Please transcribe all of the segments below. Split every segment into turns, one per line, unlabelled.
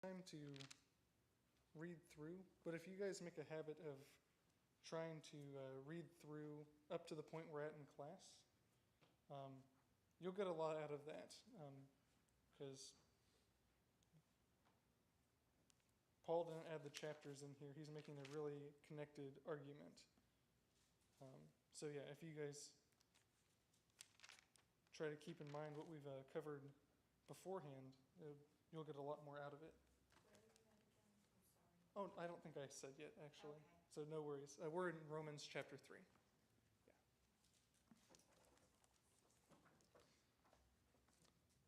time to read through, but if you guys make a habit of trying to read through up to the point we're at in class, you'll get a lot out of that, because Paul didn't add the chapters in here. He's making a really connected argument. So yeah, if you guys try to keep in mind what we've covered beforehand, you'll get a lot more out of it.
Where are you at again? I'm sorry.
Oh, I don't think I said yet, actually.
Okay.
So no worries. We're in Romans chapter 3. Yeah.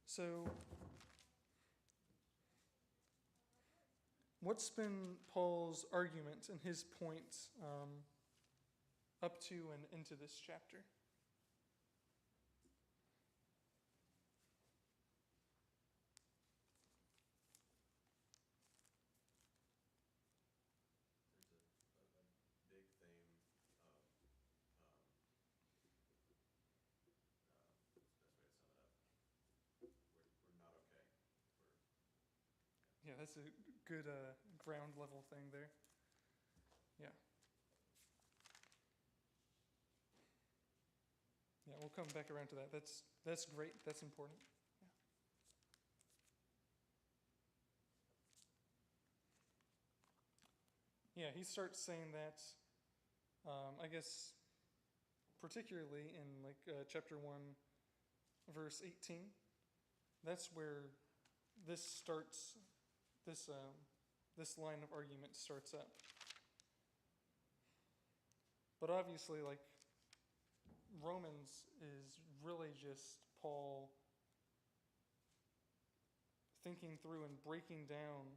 So, what's been Paul's argument and his point up to and into this chapter?
There's a big theme of, what's the best way to sum it up? We're not okay.
Yeah, that's a good ground level thing there. Yeah. Yeah, we'll come back around to that. That's great. That's important. Yeah. Yeah, he starts saying that, I guess, particularly in chapter 1, verse 18. That's where this starts. This line of argument starts up. But obviously, Romans is really just Paul thinking through and breaking down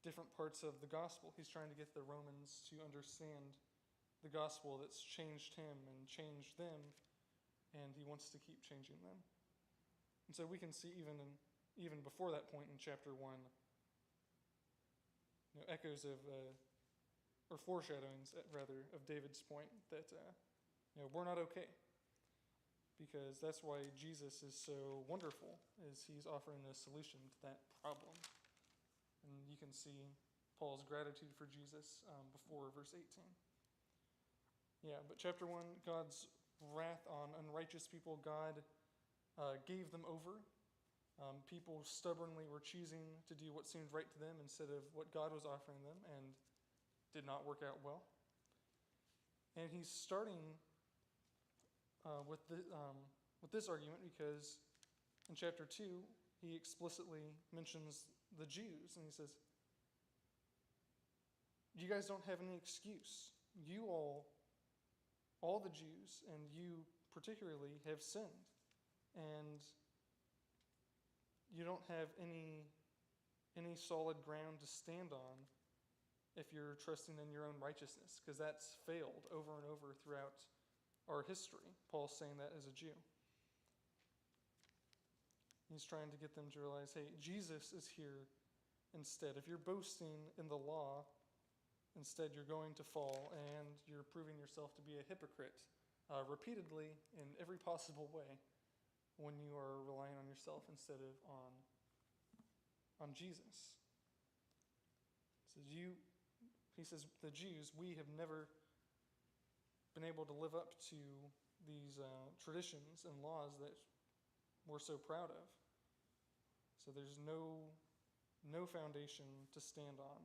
different parts of the gospel. He's trying to get the Romans to understand the gospel that's changed him and changed them, and he wants to keep changing them. And so we can see even before that point in chapter 1, echoes of, or foreshadowings rather, of David's point that we're not okay, because that's why Jesus is so wonderful, is he's offering a solution to that problem. And you can see Paul's gratitude for Jesus before verse 18. Yeah, but chapter 1, God's wrath on unrighteous people. God gave them over. People stubbornly were choosing to do what seemed right to them instead of what God was offering them, and did not work out well. And he's starting with this argument because in chapter 2, he explicitly mentions the Jews, and he says, you guys don't have any excuse. You all the Jews, and you particularly, have sinned. And you don't have any solid ground to stand on if you're trusting in your own righteousness, because that's failed over and over throughout our history. Paul's saying that as a Jew. He's trying to get them to realize, hey, Jesus is here instead. If you're boasting in the law, instead you're going to fall, and you're proving yourself to be a hypocrite repeatedly in every possible way when you are relying on yourself instead of on Jesus. He says, the Jews, we have never been able to live up to these traditions and laws that we're so proud of. So there's no foundation to stand on,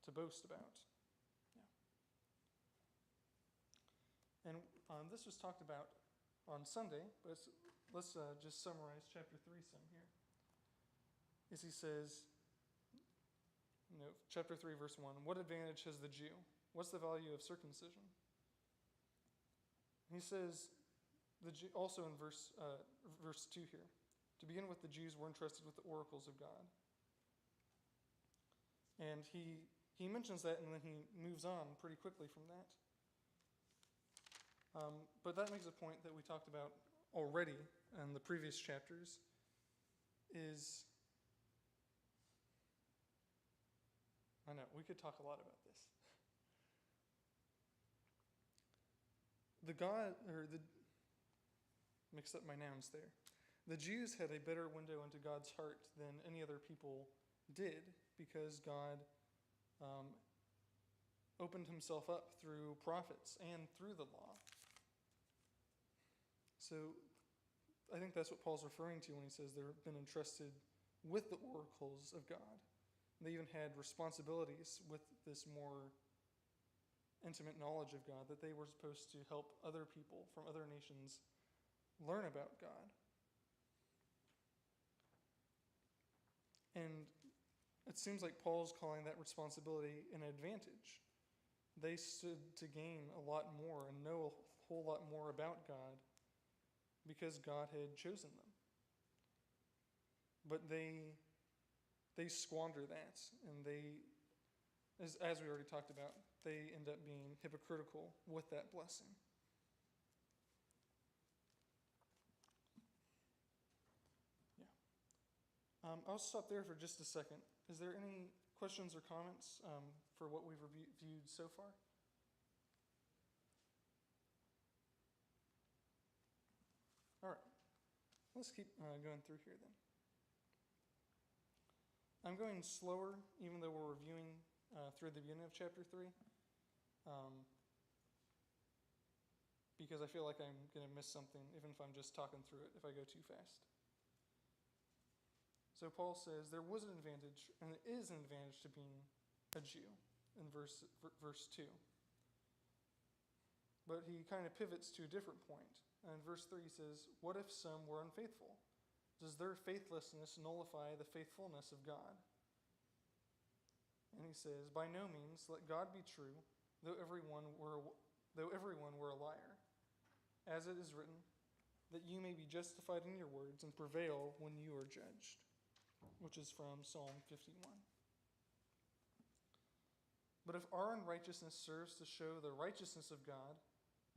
to boast about. Yeah. And this was talked about on Sunday, but let's just summarize chapter 3 some here. As he says, chapter 3, verse 1, what advantage has the Jew? What's the value of circumcision? He says, also in verse 2 here, to begin with, the Jews were entrusted with the oracles of God. And he mentions that, and then he moves on pretty quickly from that. But that makes a point that we talked about already in the previous chapters, is, I know, we could talk a lot about this. Mixed up my nouns there. The Jews had a better window into God's heart than any other people did because God opened himself up through prophets and through the law. So I think that's what Paul's referring to when he says they've been entrusted with the oracles of God. They even had responsibilities with this more intimate knowledge of God, that they were supposed to help other people from other nations learn about God. And it seems like Paul's calling that responsibility an advantage. They stood to gain a lot more and know a whole lot more about God because God had chosen them. But they squander that, and they, as we already talked about, they end up being hypocritical with that blessing. Yeah. I'll stop there for just a second. Is there any questions or comments for what we've reviewed so far? All right. Let's keep going through here then. I'm going slower, even though we're reviewing through the beginning of chapter 3, because I feel like I'm going to miss something, even if I'm just talking through it, if I go too fast. So Paul says there was an advantage, and it is an advantage to being a Jew in verse 2. But he kind of pivots to a different point. And in verse 3 he says, what if some were unfaithful? Does their faithlessness nullify the faithfulness of God? And he says, by no means, let God be true, though everyone were a liar. As it is written, that you may be justified in your words and prevail when you are judged. Which is from Psalm 51. But if our unrighteousness serves to show the righteousness of God,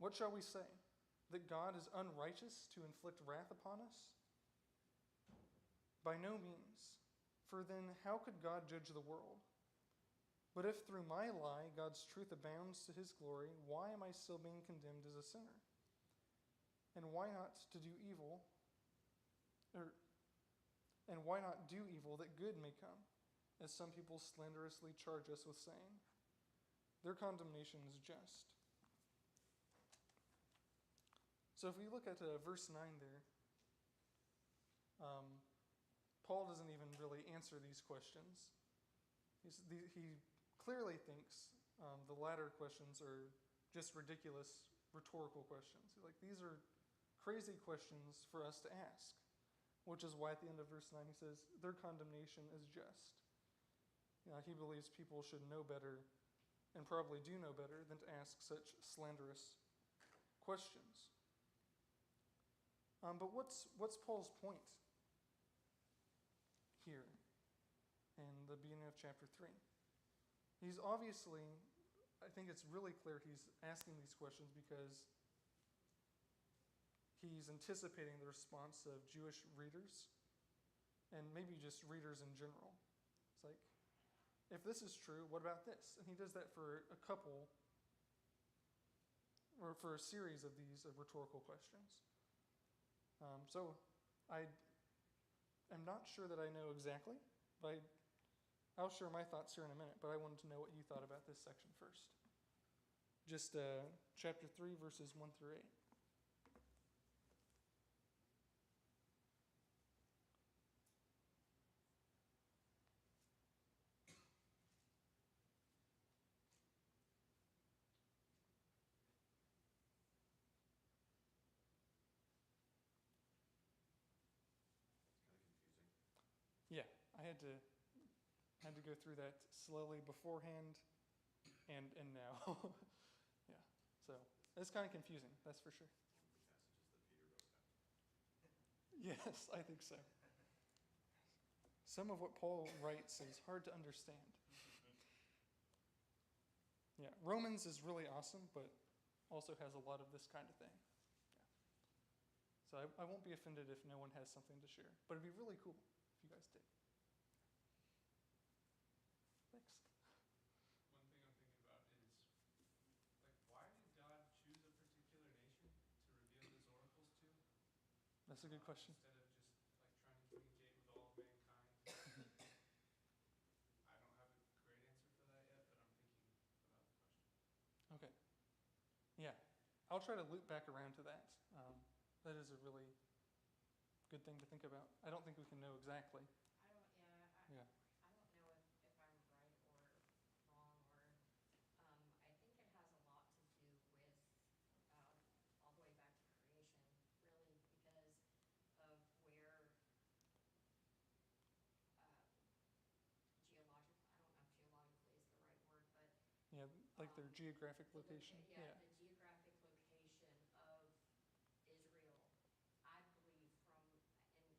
what shall we say? That God is unrighteous to inflict wrath upon us? By no means. For then how could God judge the world? But if through my lie God's truth abounds to his glory, why am I still being condemned as a sinner? And why not to do evil? And why not do evil that good may come, as some people slanderously charge us with saying? Their condemnation is just. So if we look at verse 9 there, Paul doesn't even really answer these questions. He clearly thinks the latter questions are just ridiculous rhetorical questions. Like, these are crazy questions for us to ask. Which is why at the end of verse 9 he says, their condemnation is just. He believes people should know better, and probably do know better, than to ask such slanderous questions. But what's Paul's point here in the beginning of chapter 3? He's obviously, I think it's really clear he's asking these questions because he's anticipating the response of Jewish readers, and maybe just readers in general. It's like, if this is true, what about this? And he does that for a series of these rhetorical questions. So I am not sure that I know exactly, but I'll share my thoughts here in a minute, but I wanted to know what you thought about this section first. Just chapter 3, verses 1 through 8. Yeah, I had to go through that slowly beforehand and now. Yeah, so it's kind of confusing, that's for sure. Yes, I think so. Some of what Paul writes is hard to understand. Yeah, Romans is really awesome, but also has a lot of this kind of thing. Yeah. So I won't be offended if no one has something to share, but it'd be really cool if you guys did. Thanks.
One thing I'm thinking about is, like, why did God choose a particular nation to reveal his oracles to?
That's a good question.
Instead of just, like, trying to communicate with all of mankind.
I'll try to loop back around to that. That is a really good thing to think about. I don't think we can know exactly. Yeah.
I don't know if I'm right or wrong, or, I think it has a lot to do with, all the way back to creation, really, because of where, geological, I don't know if geologically is the right word, but
Yeah, like their geographic
the
location.
yeah, the geographic location of Israel, I believe from, and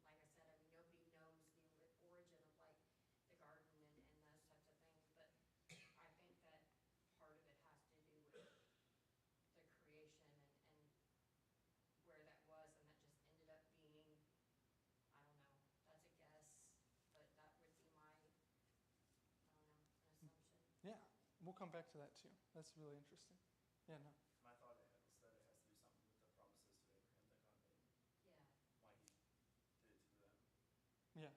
like I said, I mean, nobody knows the origin of like the garden and those types of things, but I think that part of it has to do with the creation and where that was, and that just ended up being, I don't know, that's a guess, but that would be my, I don't know, an assumption.
Yeah, we'll come back to that too. That's really interesting. Yeah, no.
My thought was that it has to do something with the promises to Abraham that God made,
Yeah.
why he did it to them.
Yeah.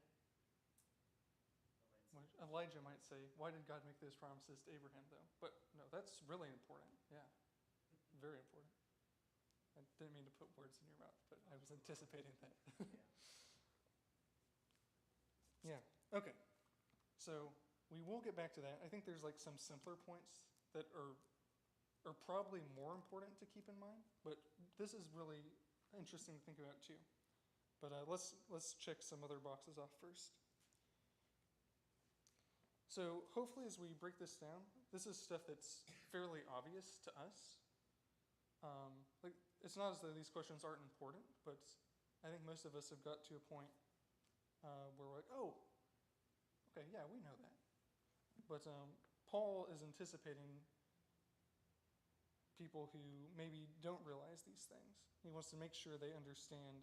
The land
Which
secret.
Elijah might say, why did God make those promises to Abraham though? But no, that's really important. Yeah, very important. I didn't mean to put words in your mouth, but I was anticipating that.
Yeah.
Yeah, okay. So we will get back to that. I think there's like some simpler points that are probably more important to keep in mind, but this is really interesting to think about too. But let's check some other boxes off first. So hopefully as we break this down, this is stuff that's fairly obvious to us. Like it's not as though these questions aren't important, but I think most of us have got to a point where we're like, oh, okay, yeah, we know that. But Paul is anticipating people who maybe don't realize these things. He wants to make sure they understand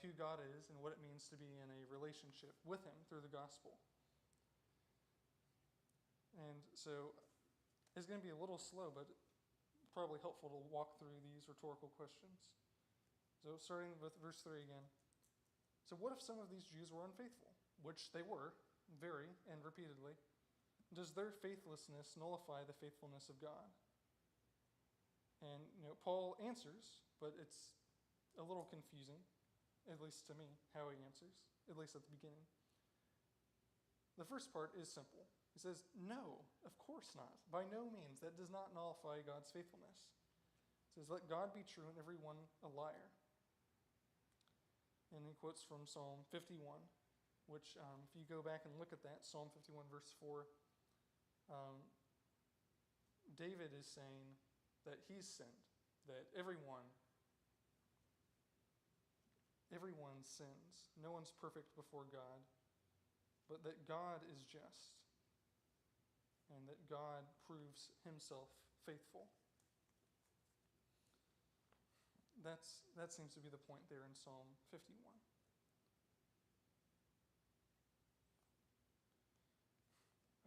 who God is and what it means to be in a relationship with him through the gospel. And so it's going to be a little slow, but probably helpful to walk through these rhetorical questions. So starting with verse 3 again. So what if some of these Jews were unfaithful, which they were, very and repeatedly? Does their faithlessness nullify the faithfulness of God? And Paul answers, but it's a little confusing, at least to me, how he answers, at least at the beginning. The first part is simple. He says, no, of course not. By no means. That does not nullify God's faithfulness. He says, let God be true and every one a liar. And he quotes from Psalm 51, which if you go back and look at that, Psalm 51 verse 4, David is saying that he's sinned, that everyone sins. No one's perfect before God, but that God is just and that God proves himself faithful. That seems to be the point there in Psalm 51.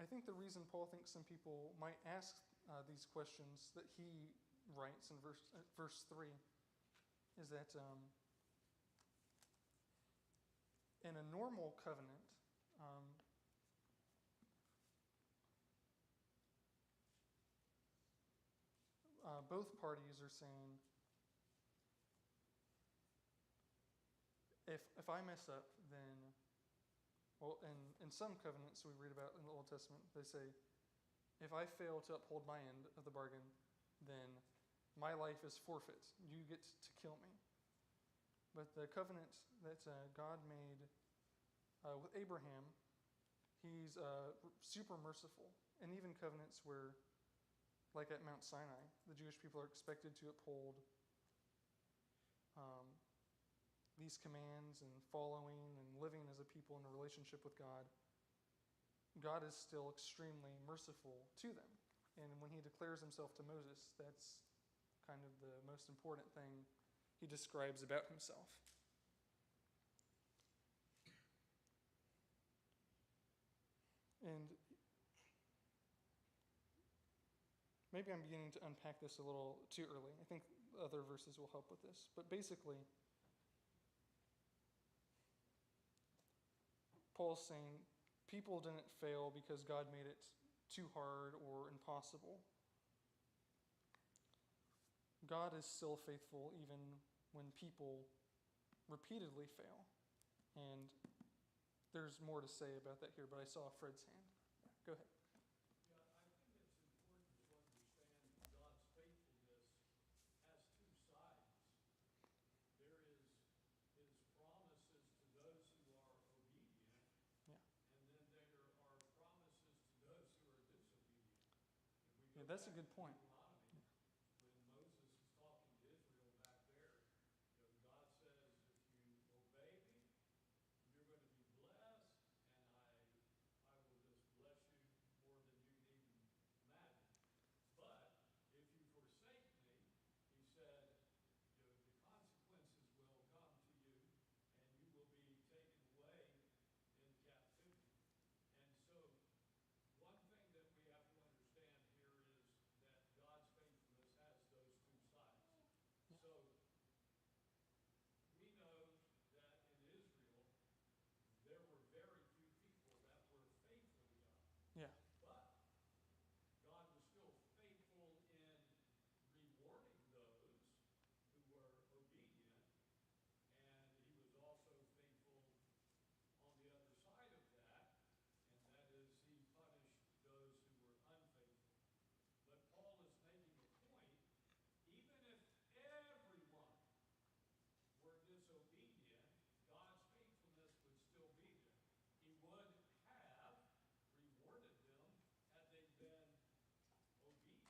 I think the reason Paul thinks some people might ask these questions that he writes in verse 3 is that in a normal covenant, both parties are saying, if I mess up, then, well, in some covenants we read about in the Old Testament, they say, if I fail to uphold my end of the bargain, then my life is forfeit. You get to kill me. But the covenant that God made with Abraham, he's super merciful. And even covenants where, like at Mount Sinai, the Jewish people are expected to uphold these commands and following and living as a people in a relationship with God, God is still extremely merciful to them. And when he declares himself to Moses, that's kind of the most important thing he describes about himself. And maybe I'm beginning to unpack this a little too early. I think other verses will help with this. But basically, Paul's saying people didn't fail because God made it too hard or impossible. God is still faithful even when people repeatedly fail. And there's more to say about that here, but I saw Fred's hand. Yeah, go ahead.
Yeah, I think it's important to understand God's faithfulness has two sides. There is his promises to those who are obedient,
Yeah.
and then there are promises to those who are disobedient. If we
Yeah,
go
that's a
back
good
to
point.
Deuteronomy, when Moses is talking to Israel back there, God says, if you obey me, you're going to be blessed, and I will just bless you more than you can even imagine. But if you forsake me, he said, the consequences will come to you, and you will be taken away in captivity. And so, one thing that we have to understand here is that God's faithfulness has those two sides.
Yeah.
So, we know that in Israel, there were very few people that were faithful to God.
Yeah.
But God was still faithful in rewarding those who were obedient, and he was also faithful on the other side of that, and that is he punished those who were unfaithful. But Paul is making a point, even if everyone were disobedient, God's faithfulness would still be there. He would have rewarded them had they been obedient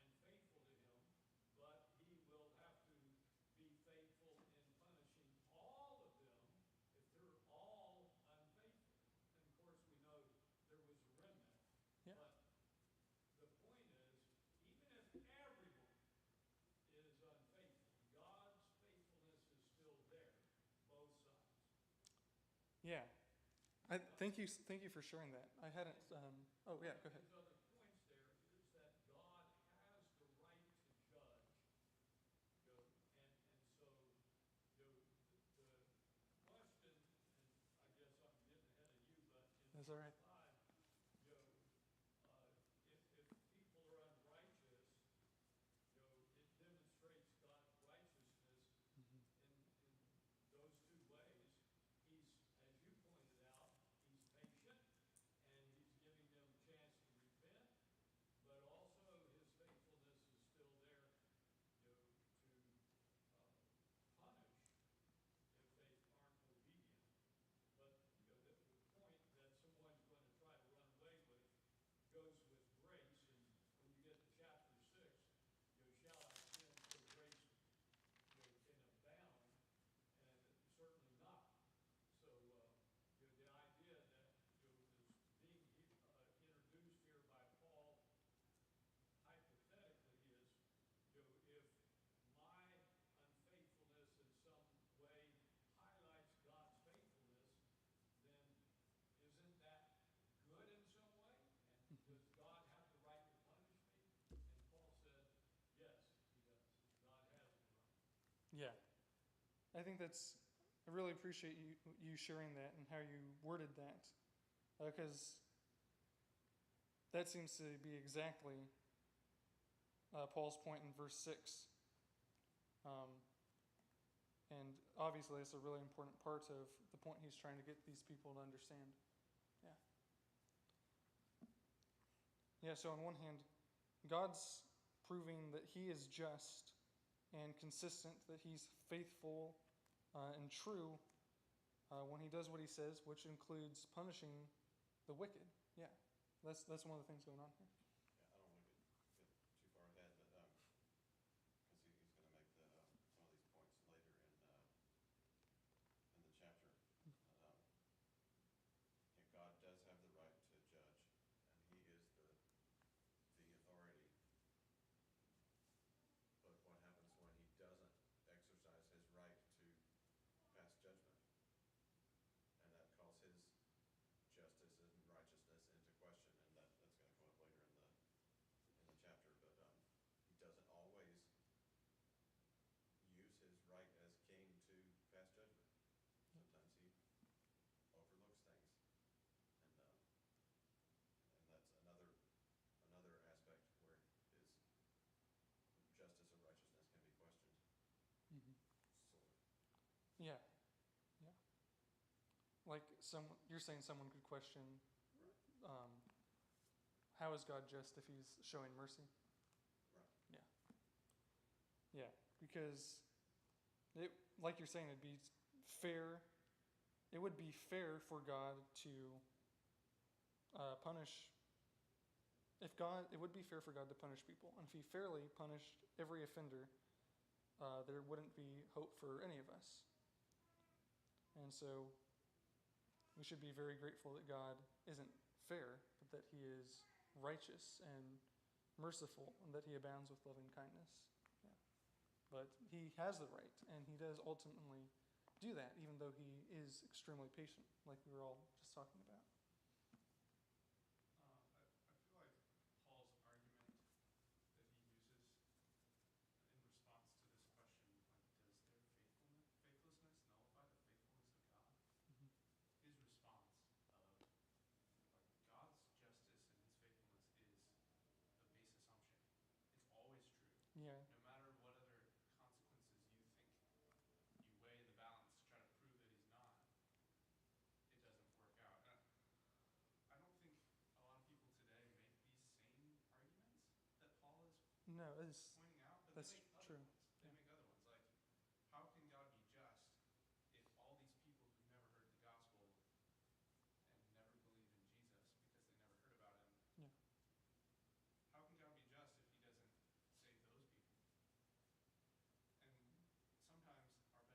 and faithful to him, but he will have to be faithful in punishing all of them if they're all unfaithful. And of course, we know there was a remnant.
Yeah.
But the point is, even if everyone is unfaithful, God's faithfulness is still there, both sides.
Yeah. Thank you for sharing that. I hadn't. Oh yeah, go ahead.
His other points there is that God has the right to judge, and so the question, and I guess I'm getting ahead of you, but in
That's all right.
5, if people are unrighteous, it demonstrates God's righteousness
Mm-hmm.
in those two ways. He's, as you pointed out, he's patient and he's giving them a chance to repent, but also his faithfulness is still there, to punish if they aren't obedient. But the point that someone's going to try to run away with goes with grace, and when you get to chapter 6, shall I sin so grace can abound? And certainly not. So the idea that is being introduced here by Paul hypothetically is, if my unfaithfulness in some way highlights God's faithfulness, then isn't that good in some way? And does God have the right to punish me? And Paul said, yes, he does. God has the right.
Yeah. I think I really appreciate you sharing that and how you worded that, because that seems to be exactly Paul's point in verse 6. And obviously, it's a really important part of the point he's trying to get these people to understand. Yeah. Yeah, so on one hand, God's proving that he is just and consistent, that he's faithful and true when he does what he says, which includes punishing the wicked. Yeah, that's one of the things going on here.
Yeah, I don't want to get too far ahead, but because he's going to make some of these points later in the chapter. But, God does have the right to judge, and he is the authority. But what happens when he doesn't exercise his right to pass judgment? And that calls his justice and righteousness into question, and that's going to come up later in the
like you're saying someone could question, how is God just if he's showing mercy?
Right.
Yeah, because like you're saying, it'd be fair. It would be fair for God to punish. It would be fair for God to punish people, and if He fairly punished every offender, there wouldn't be hope for any of us. And so, we should be very grateful that God isn't fair, but that He is righteous and merciful, and that He abounds with loving kindness. Yeah. But He has the right, and He does ultimately do that, even though He is extremely patient, like we were all just talking about.
I feel like Paul's argument that he uses in response to this question, like, does their faithlessness nullify the faithfulness of God?
Mhm.
His response of, like, God's justice and his faithfulness is the base assumption. It's always true.
Yeah.
No matter what other consequences you think, you weigh the balance to try to prove that he's not, it doesn't work out. I don't think a lot of people today make these same arguments that Paul is
No,
pointing out, but
that's
they make other
true.
ones. They make other ones. Like, how can God be just if all these people who've never heard the gospel and never believe in Jesus because they never heard about him,
Yeah.
how can God be just if he doesn't save those people? And sometimes our best answer is just going to be, may God be true, though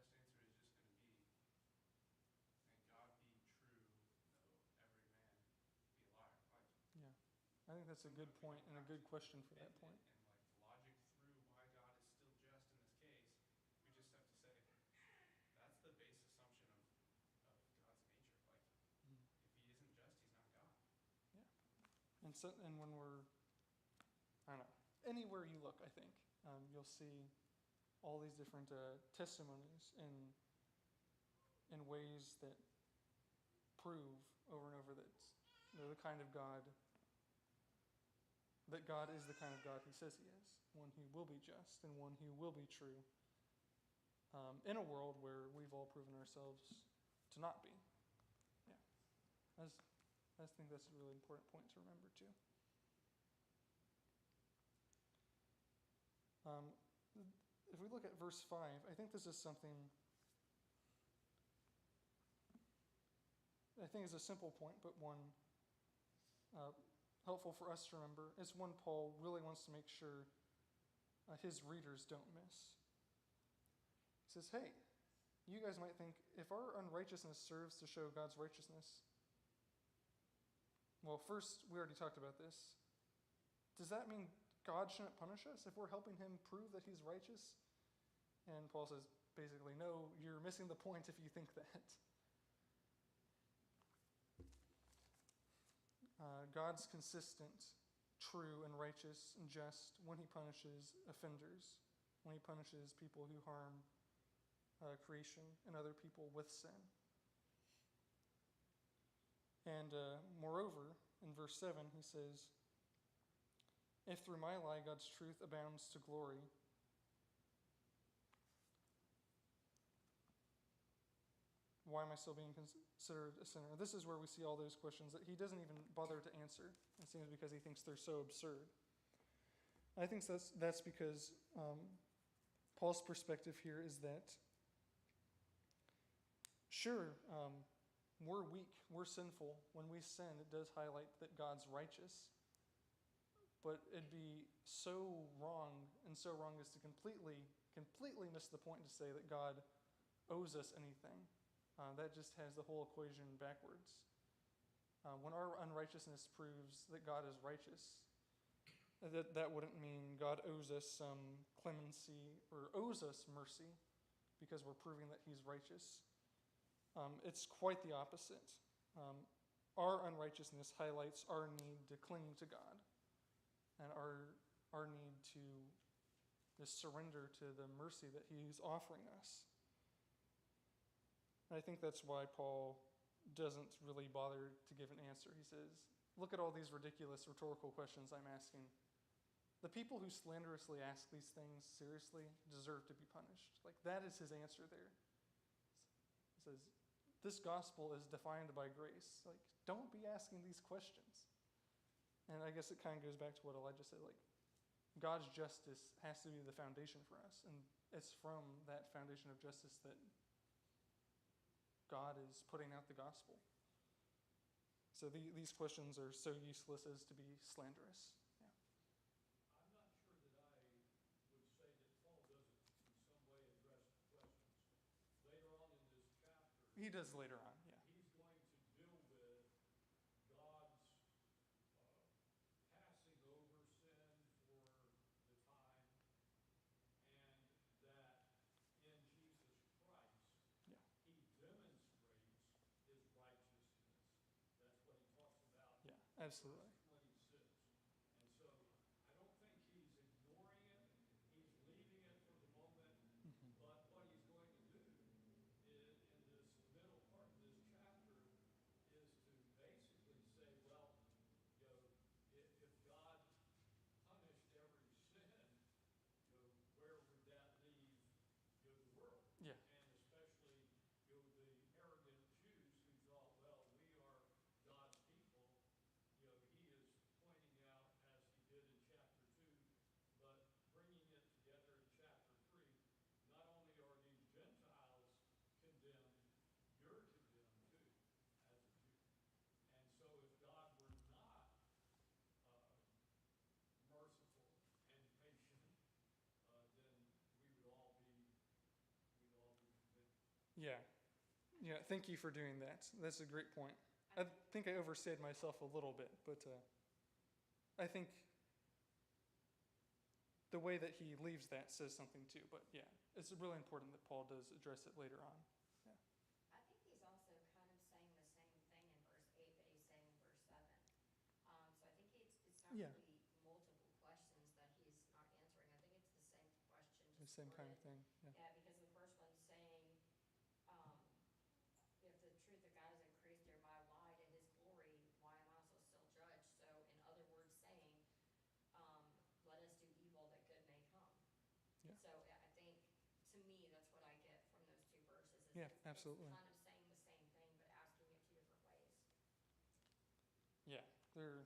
every man be a liar. Like,
Yeah. I think that's a good
sometimes we
point
don't
and a
have
good
to
question for that
and
point.
like logic through why God is still just in this case. We just have to say that's the base assumption of God's nature. Like,
Mhm.
if he isn't just, he's not God.
And when I don't know, anywhere you look, I think you'll see all these different testimonies in ways that prove over and over that the kind of God, that God is the kind of God He says He is, one who will be just and one who will be true, in a world where we've all proven ourselves to not be. Yeah, I think that's a really important point to remember too. If we look at verse 5, I think this is something, I think is a simple point, but one helpful for us to remember. It's one Paul really wants to make sure his readers don't miss. He says, hey, you guys might think, if our unrighteousness serves to show God's righteousness, well, first, we already talked about this. Does that mean God shouldn't punish us if we're helping him prove that he's righteous? And Paul says, basically, no, you're missing the point if you think that. God's consistent, true, and righteous and just when he punishes offenders, when he punishes people who harm creation and other people with sin. And moreover, in verse 7, he says, if through my lie God's truth abounds to glory, why am I still being considered a sinner? This is where we see all those questions that he doesn't even bother to answer. It seems because he thinks they're so absurd. I think that's because Paul's perspective here is that, sure, we're weak, we're sinful. When we sin, it does highlight that God's righteous. But it'd be so wrong as to completely miss the point to say that God owes us anything. That just has the whole equation backwards. When our unrighteousness proves that God is righteous, that wouldn't mean God owes us some clemency or owes us mercy because we're proving that he's righteous. It's quite the opposite. Our unrighteousness highlights our need to cling to God and our need to just surrender to the mercy that he's offering us. And I think that's why Paul doesn't really bother to give an answer. He says, look at all these ridiculous rhetorical questions I'm asking. The people who slanderously ask these things seriously deserve to be punished. Like, that is his answer there. He says, this gospel is defined by grace. Like, don't be asking these questions. And I guess it kind of goes back to what Elijah said, like, God's justice has to be the foundation for us. And it's from that foundation of justice that God is putting out the gospel. So these questions are so useless as to be slanderous. Yeah.
I'm not sure that I would say that Paul doesn't in some way address the questions. Later on in this chapter,
He does later on, yeah.
he's going to deal with God's passing over sin for the time, and that in Jesus Christ,
Yeah.
he demonstrates his righteousness. That's what he talks about
Yeah,
in
absolutely.
verse 26. And so I don't think he's ignoring it. He's leaving it for the moment.
Mhm.
But what he's going to do is, in this middle part of this chapter is to basically say, well, you know, if God punished every sin, you know, where would that leave, you know, the world?
Yeah.
And especially, you know, the arrogant Jews who thought, well, we are God's people. You know, he is pointing out, as he did in chapter 2, but bringing it together in chapter 3, not only are these Gentiles condemned, you're condemned too, as a Jew. And so if God were not merciful and patient, then we'd all be convicted.
Yeah. Yeah, thank you for doing that. That's a great point. I think I oversaid myself a little bit, but I think the way that he leaves that says something too. But yeah, it's really important that Paul does address it later on. Yeah.
I think he's also kind of saying the same thing in verse 8 that he's saying in verse 7. So I think it's not
Yeah.
really multiple questions that he's not answering. I think it's the same question,
The
just
same kind of
worded.
thing. Yeah.
Yeah, because the first one's saying, if the truth of God has increased, thereby lied in his glory, why am I also still judged? So in other words, saying, let us do evil that good may come.
Yeah.
So I think, to me, that's what I get from those two verses. Is
Yeah,
it's
absolutely.
kind of saying the same thing, but asking it two different ways.
Yeah. They're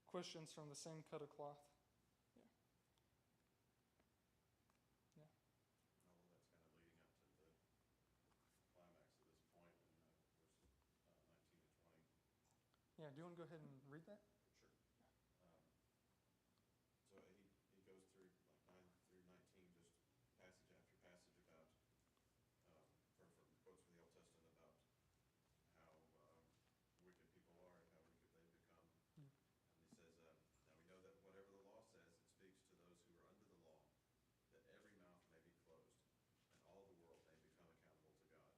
questions from the same cut of cloth. Yeah. Yeah.
Well, that's kind of leading up to the climax of this point in verses 19 to 20.
Yeah. Do you want to go ahead and read that?
Sure. Um, so he goes through like 9 through 19, just passage after passage about, from quotes from the Old Testament about how wicked people are and how wicked they've become.
Hmm.
And he says, now we know that whatever the law says, it speaks to those who are under the law, that every mouth may be closed, and all the world may become accountable to God.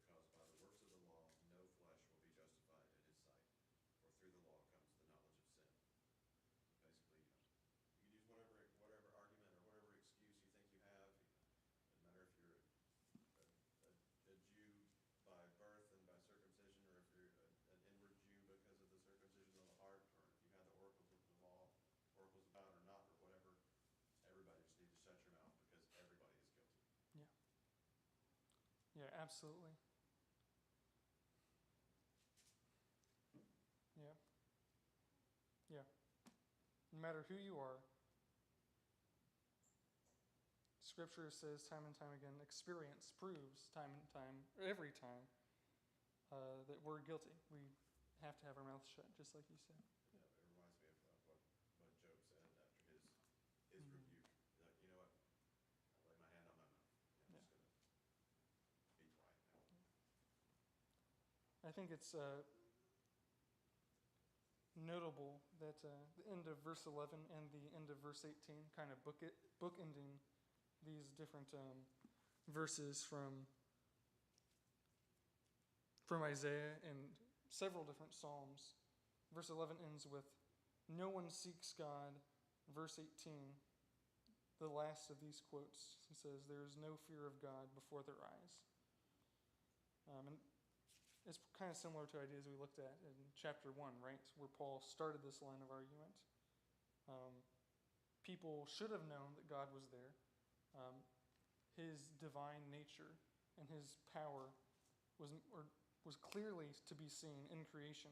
Because by the works of the law, no flesh will be justified in his sight, for through the law comes the knowledge of sin. So basically, you can use whatever argument or whatever excuse you think you have. Doesn't matter if you're a Jew by birth and by circumcision, or if you're an inward Jew because of the circumcision of the heart, or if you have the oracles of the law, oracles of God or not, or whatever. Everybody just needs to shut your mouth because everybody is guilty.
Yeah. Yeah, absolutely. Yeah. Yeah. No matter who you are, Scripture says time and time again, experience proves time and time, every time, that we're guilty. We have to have our mouth shut, just like you said.
Yeah, it reminds me of what Job said after his
Mhm.
rebuke. He's like, you know what? I'll lay my hand on my mouth. I'm
Yeah.
just going to be quiet now.
I think it's notable that the end of verse 11 and the end of verse 18 kind of bookending these different verses from Isaiah and several different Psalms. Verse 11 ends with, "No one seeks God." Verse 18, the last of these quotes, he says, "There is no fear of God before their eyes." And it's kind of similar to ideas we looked at in chapter 1, right? Where Paul started this line of argument. People should have known that God was there. His divine nature and his power was clearly to be seen in creation,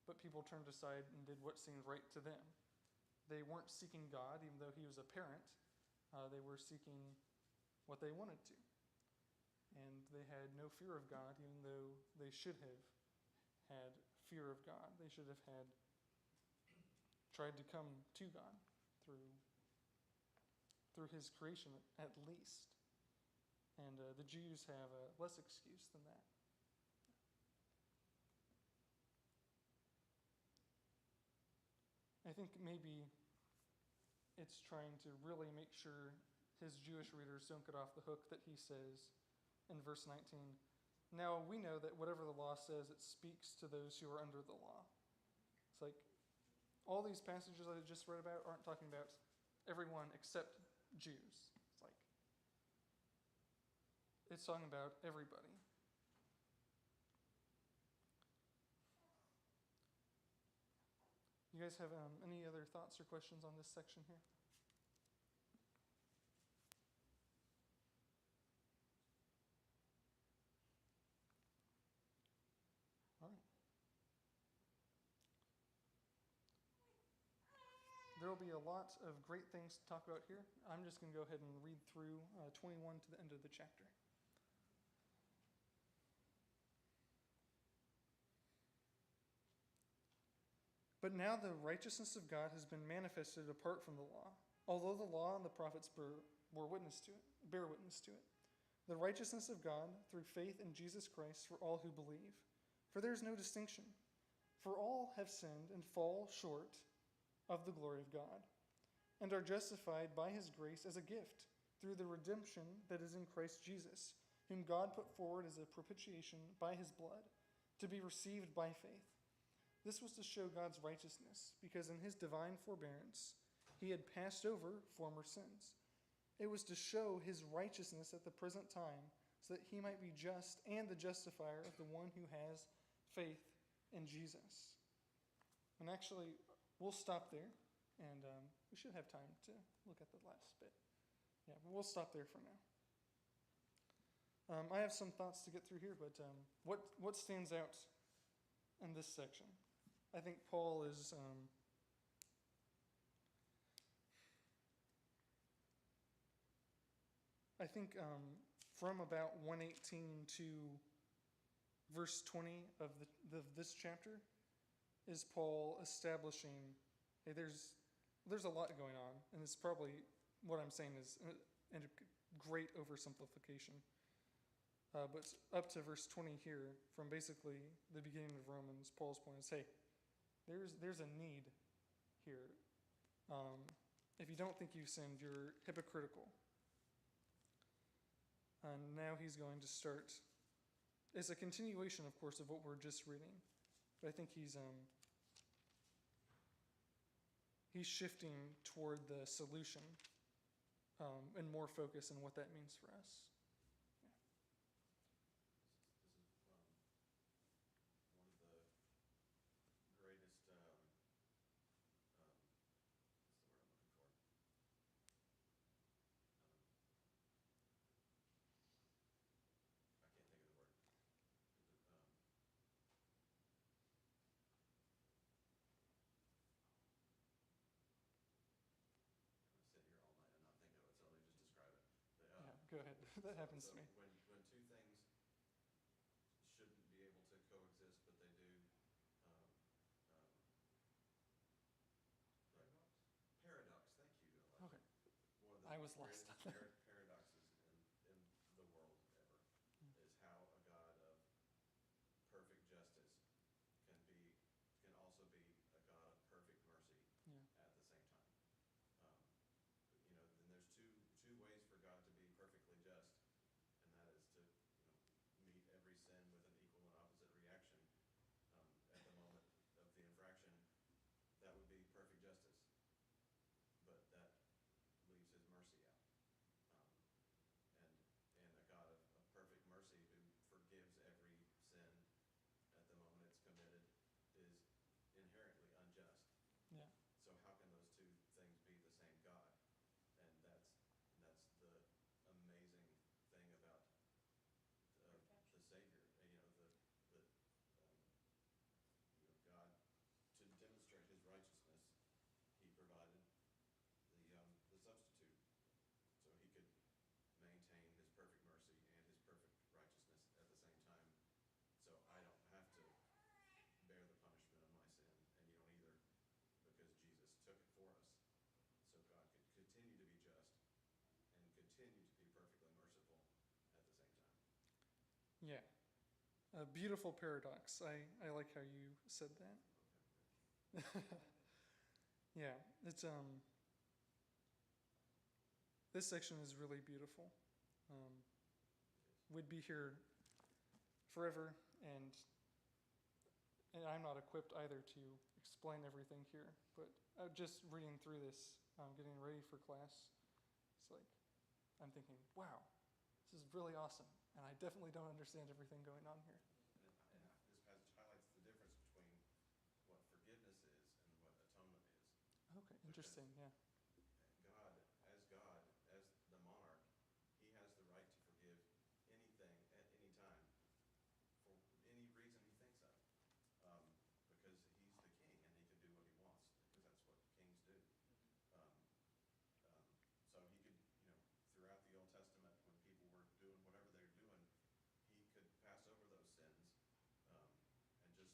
but people turned aside and did what seemed right to them. They weren't seeking God, even though he was apparent. They were seeking what they wanted to. And they had no fear of God, even though they should have had fear of God. They should have had tried to come to God through his creation at least. And the Jews have less excuse than that. I think maybe it's trying to really make sure his Jewish readers don't get off the hook that he says in verse 19, "Now we know that whatever the law says, it speaks to those who are under the law." It's like all these passages I just read about aren't talking about everyone except Jews. It's talking about everybody. You guys have any other thoughts or questions on this section here? All right. There will be a lot of great things to talk about here. I'm just going to go ahead and read through 21 to the end of the chapter. But now the righteousness of God has been manifested apart from the law, although the law and the prophets bear witness to it. The righteousness of God through faith in Jesus Christ for all who believe. For there is no distinction. For all have sinned and fall short of the glory of God, and are justified by his grace as a gift through the redemption that is in Christ Jesus, whom God put forward as a propitiation by his blood, to be received by faith. This was to show God's righteousness, because in his divine forbearance he had passed over former sins. It was to show his righteousness at the present time, so that he might be just and the justifier of the one who has faith in Jesus. And actually, we'll stop there, and we should have time to look at the last bit. Yeah, but we'll stop there for now. I have some thoughts to get through here, but what stands out in this section? I think Paul is from about 118 to verse 20 of this chapter is Paul establishing, hey, there's a lot going on, and it's probably what I'm saying is a great oversimplification. But up to verse 20 here, from basically the beginning of Romans, Paul's point is, hey, there's a need here. If you don't think you've sinned, you're hypocritical. And now he's going to start. It's a continuation, of course, of what we're just reading. But I think he's shifting toward the solution and more focus on what that means for us. Go ahead. That happens to me.
When two things shouldn't be able to coexist, but they do. Paradox. Thank you.
Okay.
One of the
I was lost.
paradoxes in the world ever is how a God of perfect justice can also be a God of perfect mercy at the same time. Then there's two ways for God to be perfectly just, and that is to meet every sin with an equal and opposite reaction at the moment of the infraction. That would be perfect justice, but that leaves his mercy out.
a beautiful paradox. I like how you said that. Yeah, it's this section is really beautiful. We'd be here forever, and I'm not equipped either to explain everything here. But just reading through this, getting ready for class, it's like I'm thinking, wow, this is really awesome, and I definitely don't understand everything going on here.
And this passage highlights the difference between what forgiveness is and what atonement is.
Okay, interesting. Yeah.
God, as the monarch, he has the right to forgive anything at any time for any reason he thinks of, because he's the king and he can do what he wants, because that's what kings do. Um, so he could, throughout the Old Testament, when people were doing whatever they were doing, he could pass over those sins and just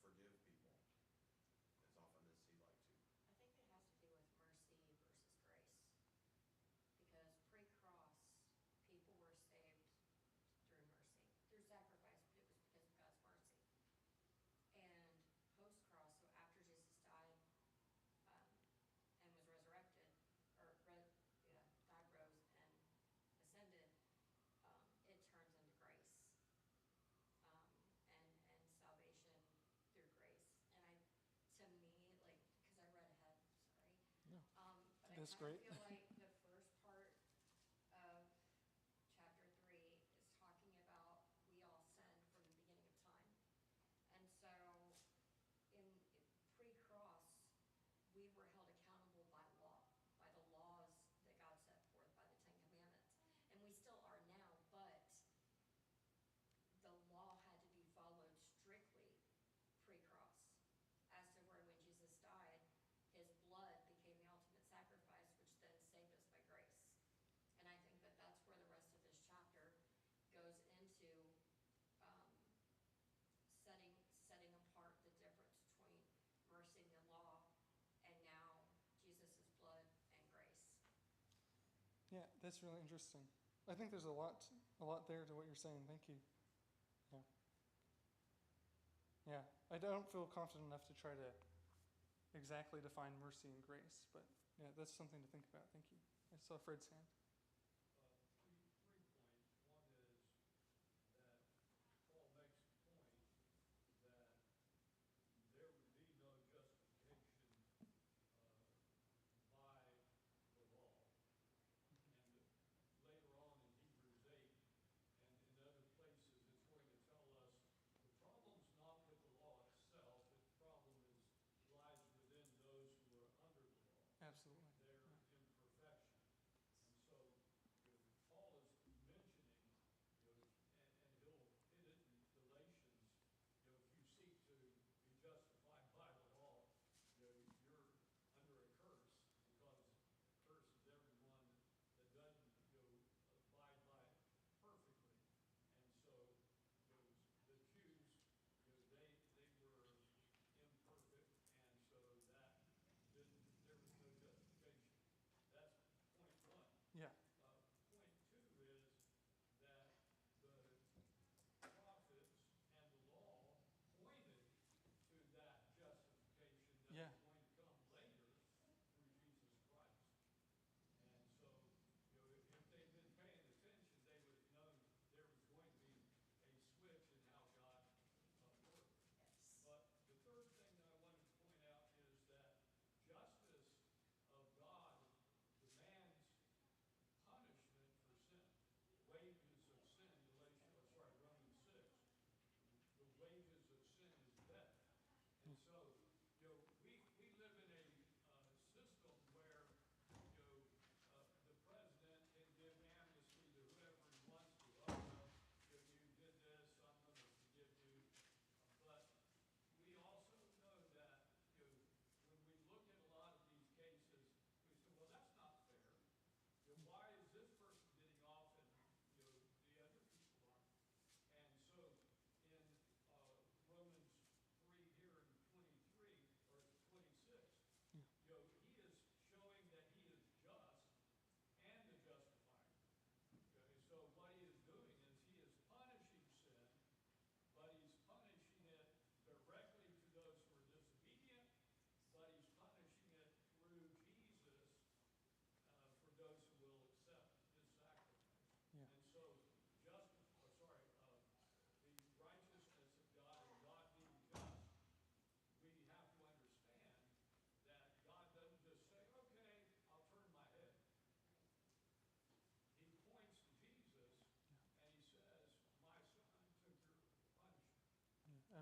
forgive people as often as he liked to.
I think it has to do with mercy versus grace. Because pre-cross, people were saved through mercy, through sacrifice, but it was because of God's mercy. And post-cross, so after Jesus died and was resurrected, or died, rose, and ascended, it turns into grace and salvation through grace. And to me, like, because I read ahead, sorry.
No,
But I
that's
kind of
great.
feel like the first part of chapter 3 is talking about we all sinned from the beginning of time. And so in pre-cross, we were held accountable by law, by the laws that God set forth, by the Ten Commandments. And we still are now, but the law had to be followed strictly pre-cross. As to where when Jesus died, his blood became the ultimate sacrifice, which then saved us by grace. And I think that that's where the rest of this chapter goes into setting apart the difference between mercy and law, and now Jesus' blood and grace.
Yeah, that's really interesting. I think there's a lot there to what you're saying. Thank you. Yeah. Yeah, I don't feel confident enough to try to exactly define mercy and grace, but yeah, that's something to think about. Thank you. I saw Fred's hand.
Three points. One is that Paul makes the point that there would be no justification by the law. And later on in Hebrews 8 and in other places, it's going to tell us the problem's not with the law itself. The problem lies within those who are under the law.
Absolutely.
Their imperfection. And so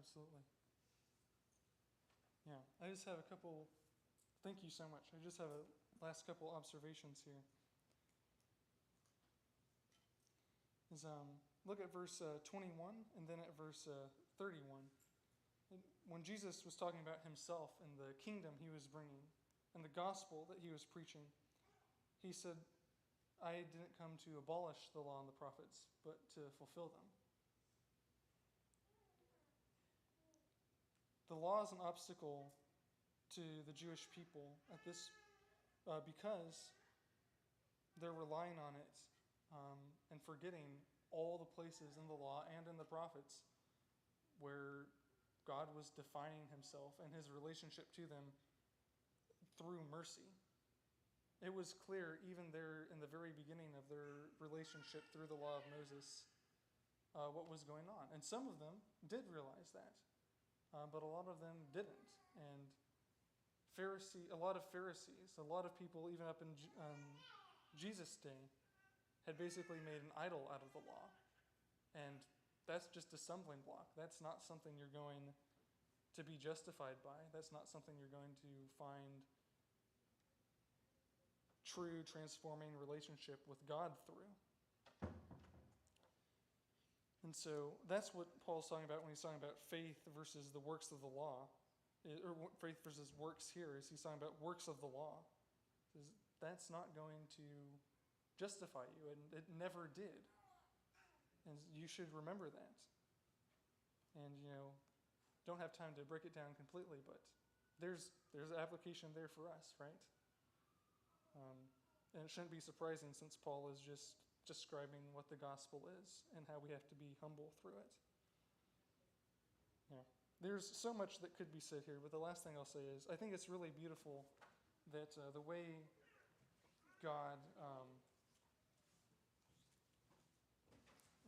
absolutely. Yeah, I just have a couple. Thank you so much. I just have a last couple observations here. Look at verse 21 and then at verse 31. When Jesus was talking about himself and the kingdom he was bringing and the gospel that he was preaching, he said, I didn't come to abolish the law and the prophets, but to fulfill them. The law is an obstacle to the Jewish people at this because they're relying on it and forgetting all the places in the law and in the prophets where God was defining himself and his relationship to them through mercy. It was clear even there in the very beginning of their relationship through the law of Moses what was going on. And some of them did realize that, but a lot of them didn't. And a lot of Pharisees, a lot of people even up in Jesus' day had basically made an idol out of the law. And that's just a stumbling block. That's not something you're going to be justified by. That's not something you're going to find true transforming relationship with God through. And so that's what Paul's talking about when he's talking about faith versus the works of the law, or faith versus works here, is he's talking about works of the law. That's not going to justify you, and it never did. And you should remember that. And, don't have time to break it down completely, but there's application there for us, right? And it shouldn't be surprising since Paul is just describing what the gospel is and how we have to be humble through it. Yeah. There's so much that could be said here, but the last thing I'll say is I think it's really beautiful that the way God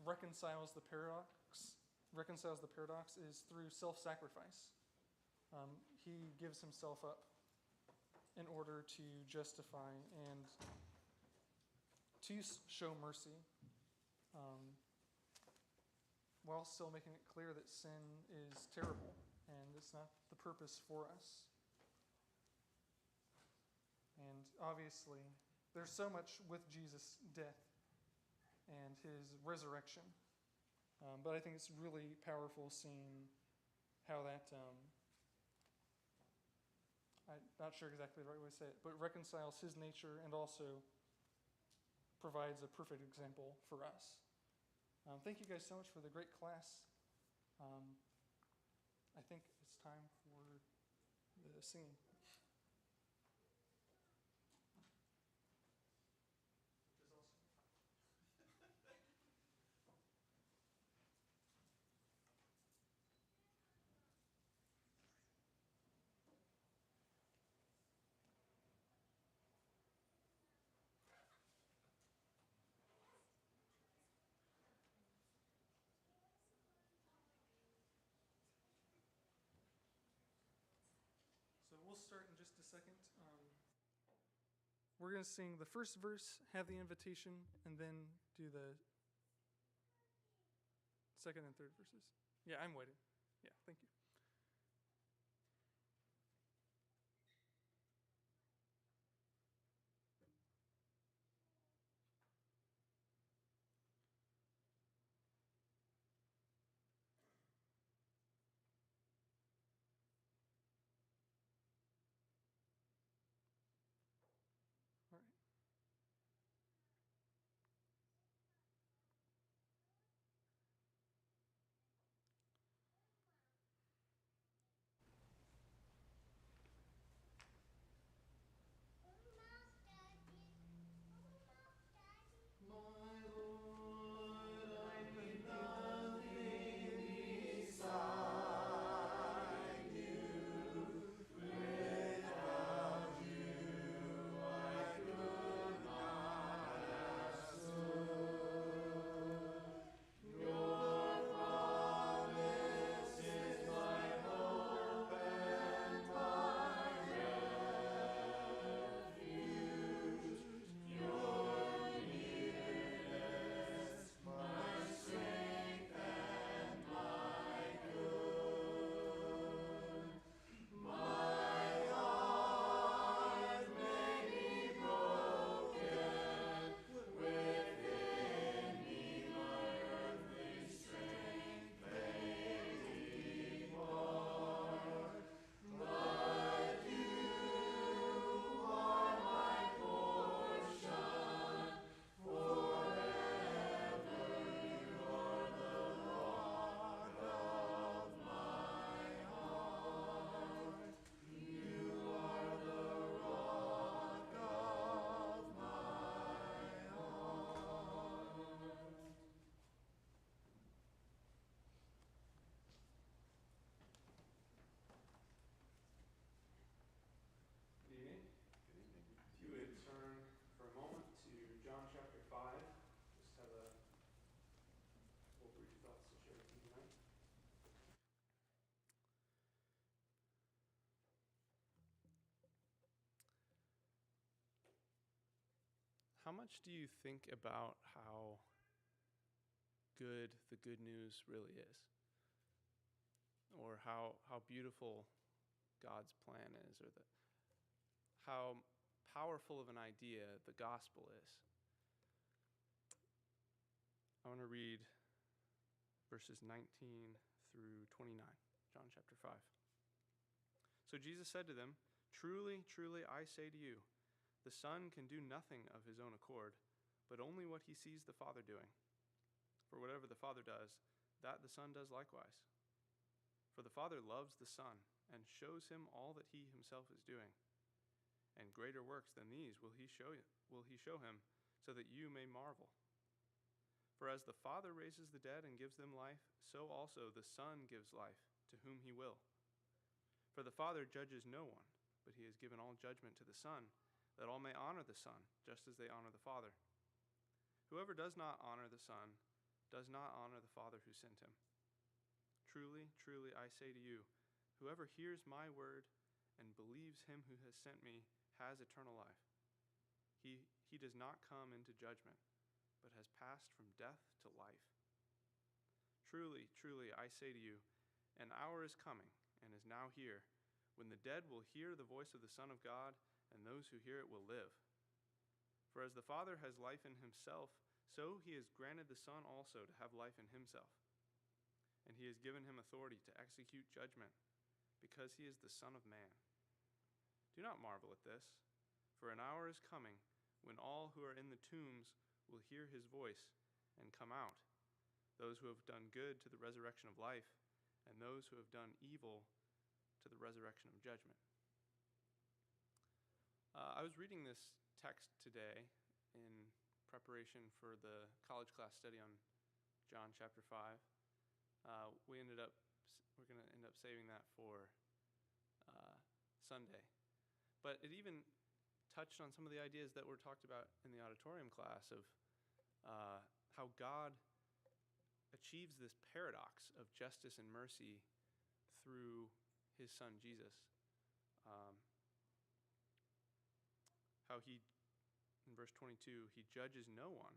reconciles the paradox is through self-sacrifice. He gives himself up in order to justify and to show mercy, while still making it clear that sin is terrible and it's not the purpose for us. And obviously, there's so much with Jesus' death and his resurrection. But I think it's really powerful seeing how that, I'm not sure exactly the right way to say it, but reconciles his nature and also provides a perfect example for us. Thank you guys so much for the great class. I think it's time for the singing. So we'll start in just a second. We're going to sing the first verse, have the invitation, and then do the second and third verses. Yeah, I'm waiting. Yeah, thank you. All right.
how much do you think about how good the good news really is? Or how beautiful God's plan is, or how powerful of an idea the gospel is? I want to read verses 19 through 29, John chapter 5. So Jesus said to them, "Truly, truly, I say to you, the Son can do nothing of his own accord, but only what he sees the Father doing. For whatever the Father does, that the Son does likewise. For the Father loves the Son and shows him all that he himself is doing. And greater works than these will he show him, so that you may marvel. For as the Father raises the dead and gives them life, so also the Son gives life to whom he will. For the Father judges no one, but he has given all judgment to the Son, that all may honor the Son, just as they honor the Father. Whoever does not honor the Son does not honor the Father who sent him. Truly, truly, I say to you, whoever hears my word and believes him who has sent me has eternal life. He does not come into judgment, but has passed from death to life. Truly, truly, I say to you, an hour is coming and is now here, when the dead will hear the voice of the Son of God, and those who hear it will live. For as the Father has life in himself, so he has granted the Son also to have life in himself. And he has given him authority to execute judgment, because he is the Son of Man. Do not marvel at this, for an hour is coming when all who are in the tombs will hear his voice and come out, those who have done good to the resurrection of life, and those who have done evil to the resurrection of judgment." I was reading this text today in preparation for the college class study on John chapter 5. We're going to end up saving that for Sunday. But it even touched on some of the ideas that were talked about in the auditorium class of how God achieves this paradox of justice and mercy through his Son Jesus. How he, in verse 22, he judges no one,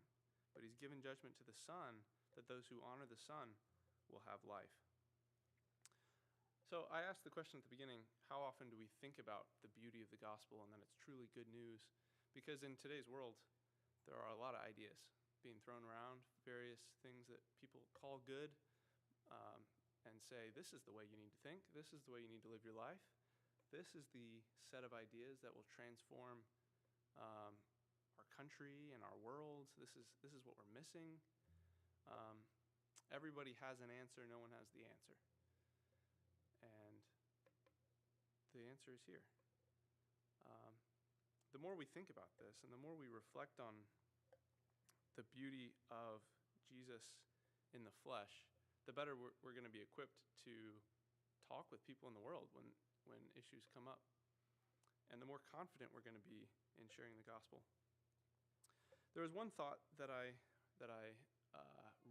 but he's given judgment to the Son, that those who honor the Son will have life. So I asked the question at the beginning, how often do we think about the beauty of the gospel and that it's truly good news? Because in today's world, there are a lot of ideas being thrown around, various things that people call good, and say, this is the way you need to think, this is the way you need to live your life, this is the set of ideas that will transform our country and our world, this is what we're missing. Everybody has an answer, no one has the answer. And the answer is here. The more we think about this and the more we reflect on the beauty of Jesus in the flesh, the better we're going to be equipped to talk with people in the world when issues come up. And the more confident we're going to be in sharing the gospel. There was one thought that I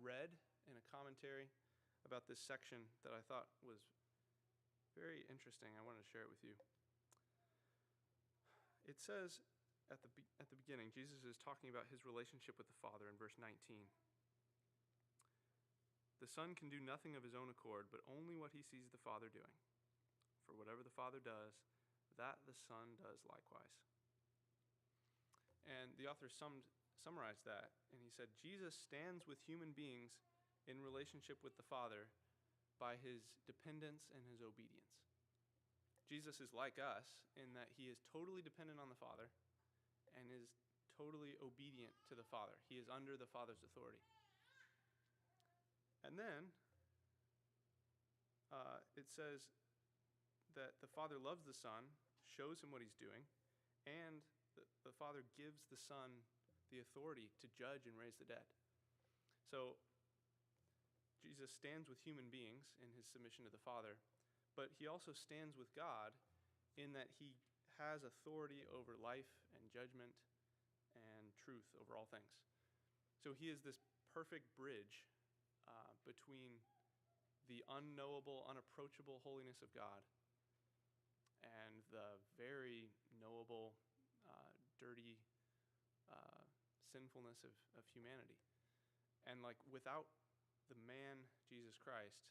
read in a commentary about this section that I thought was very interesting. I wanted to share it with you. It says at the beginning, Jesus is talking about his relationship with the Father in verse 19. The Son can do nothing of his own accord, but only what he sees the Father doing. For whatever the Father does, that the Son does likewise. And the author summarized that, and he said, Jesus stands with human beings in relationship with the Father by his dependence and his obedience. Jesus is like us in that he is totally dependent on the Father and is totally obedient to the Father. He is under the Father's authority. And then it says that the Father loves the Son, shows him what he's doing, and the Father gives the Son the authority to judge and raise the dead. So Jesus stands with human beings in his submission to the Father, but he also stands with God in that he has authority over life and judgment and truth over all things. So he is this perfect bridge between the unknowable, unapproachable holiness of God and the very knowable, dirty sinfulness of humanity. And like without the man Jesus Christ,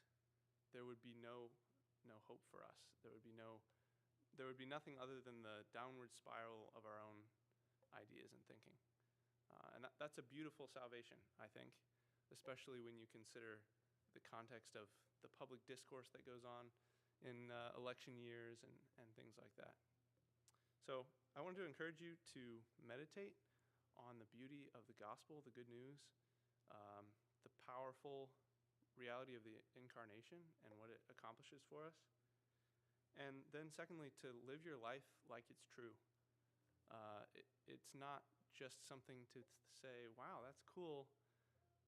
there would be no hope for us. There would be nothing other than the downward spiral of our own ideas and thinking. And that's a beautiful salvation, I think, especially when you consider the context of the public discourse that goes on in election years and things like that. So I wanted to encourage you to meditate on the beauty of the gospel, the good news, the powerful reality of the incarnation and what it accomplishes for us. And then secondly, to live your life like it's true. It's not just something to say, wow, that's cool.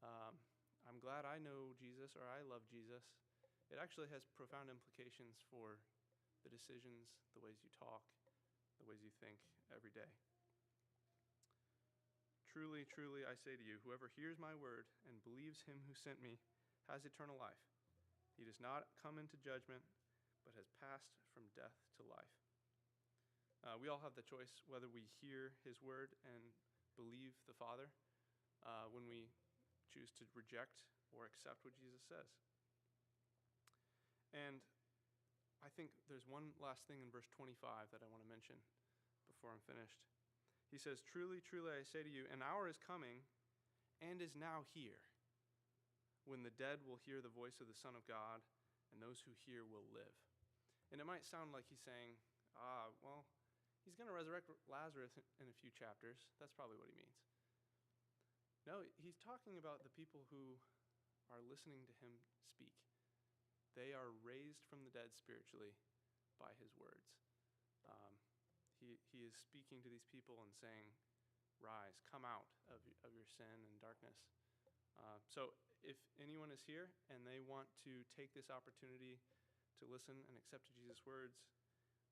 I'm glad I know Jesus or I love Jesus. It actually has profound implications for the decisions, the ways you talk, the ways you think every day. Truly, truly, I say to you, whoever hears my word and believes him who sent me has eternal life. He does not come into judgment, but has passed from death to life. We all have the choice whether we hear his word and believe the Father when we choose to reject or accept what Jesus says. And I think there's one last thing in verse 25 that I want to mention before I'm finished. He says, truly, truly, I say to you, an hour is coming and is now here when the dead will hear the voice of the Son of God, and those who hear will live. And it might sound like he's saying, well, he's going to resurrect Lazarus in a few chapters. That's probably what he means. No, he's talking about the people who are listening to him speak. They are raised from the dead spiritually by his words. He is speaking to these people and saying, rise, come out of your sin and darkness. So if anyone is here and they want to take this opportunity to listen and accept Jesus' words,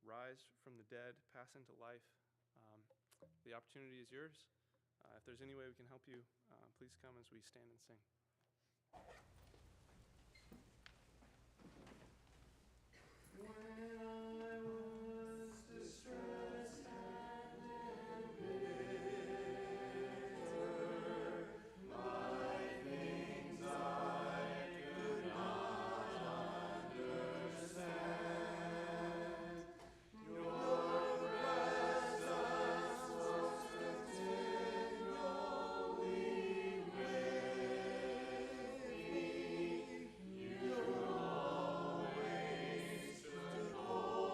rise from the dead, pass into life, the opportunity is yours. If there's any way we can help you, please come as we stand and sing.
Oh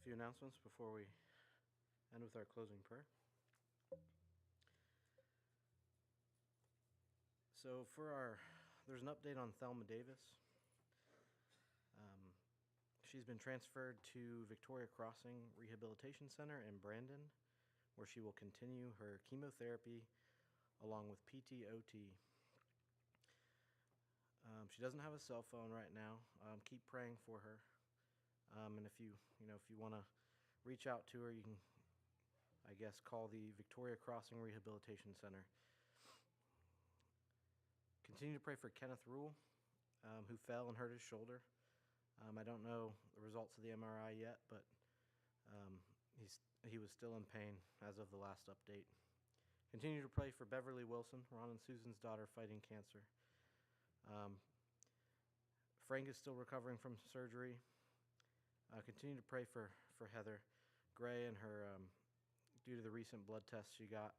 few announcements before we end with our closing prayer. So there's an update on Thelma Davis. She's been transferred to Victoria Crossing Rehabilitation Center in Brandon, where she will continue her chemotherapy along with PT/OT. She doesn't have a cell phone right now. Keep praying for her. And if you want to reach out to her, you can, I guess, call the Victoria Crossing Rehabilitation Center. Continue to pray for Kenneth Rule, who fell and hurt his shoulder. I don't know the results of the MRI yet, but he was still in pain as of the last update. Continue to pray for Beverly Wilson, Ron and Susan's daughter, fighting cancer. Frank is still recovering from surgery. Continue to pray for Heather Gray and her, due to the recent blood tests she got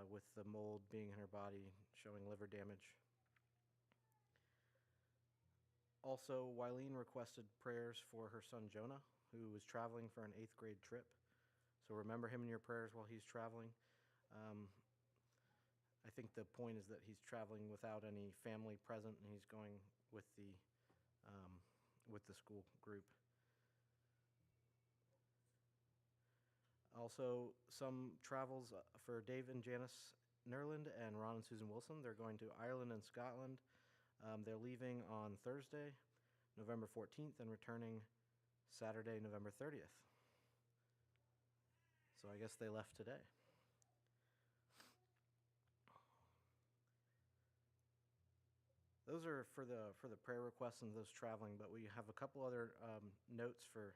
with the mold being in her body, showing liver damage. Also, Wileen requested prayers for her son Jonah, who was traveling for an 8th grade trip. So remember him in your prayers while he's traveling. I think the point is that he's traveling without any family present, and he's going with the school group. Also, some travels for Dave and Janice Nerland and Ron and Susan Wilson. They're going to Ireland and Scotland. They're leaving on Thursday, November 14th, and returning Saturday, November 30th. So I guess they left today. Those are for the prayer requests and those traveling, but we have a couple other notes for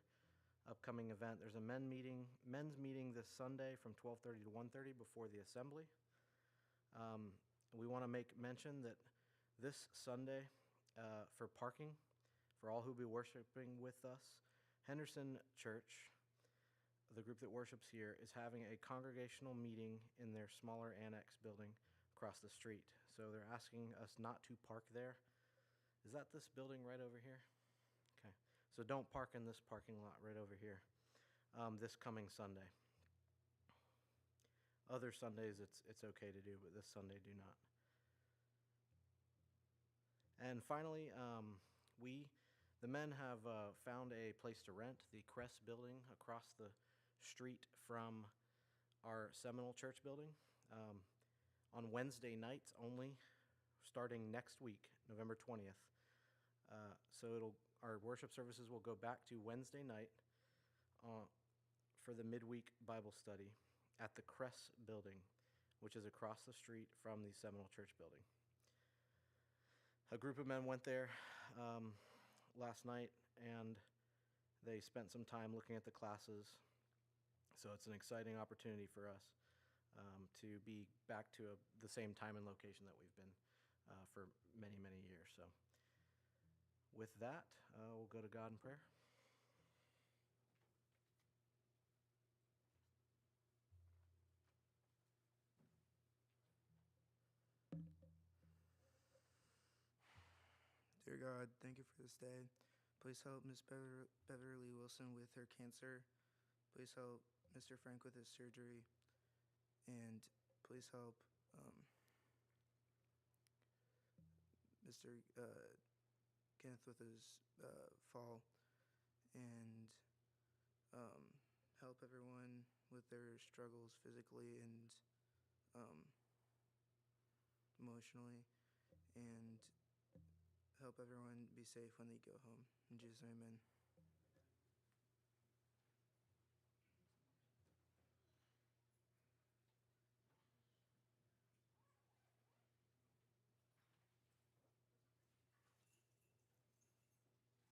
upcoming event. There's a men's meeting this Sunday from 12:30 to 1:30 before the assembly. We want to make mention that this Sunday, for parking, for all who will be worshiping with us, Henderson Church, the group that worships here, is having a congregational meeting in their smaller annex building across the street. So they're asking us not to park there. Is that this building right over here? Okay. So don't park in this parking lot right over here this coming Sunday. Other Sundays it's okay to do, but this Sunday do not. And finally, the men have found a place to rent, the Crest building across the street from our Seminole Church building. On Wednesday nights only, starting next week, November 20th. So our worship services will go back to Wednesday night for the midweek Bible study at the Crest building, which is across the street from the Seminole Church building. A group of men went there last night, and they spent some time looking at the classes. So it's an exciting opportunity for us to be back to the same time and location that we've been for many, many years. So with that, we'll go to God in prayer.
Dear God, thank you for this day. Please help Miss Beverly Wilson with her cancer. Please help Mr. Frank with his surgery. And please help Mr. Kenneth with his fall. And help everyone with their struggles physically and emotionally. And help everyone be safe when they go home. In Jesus' name, amen.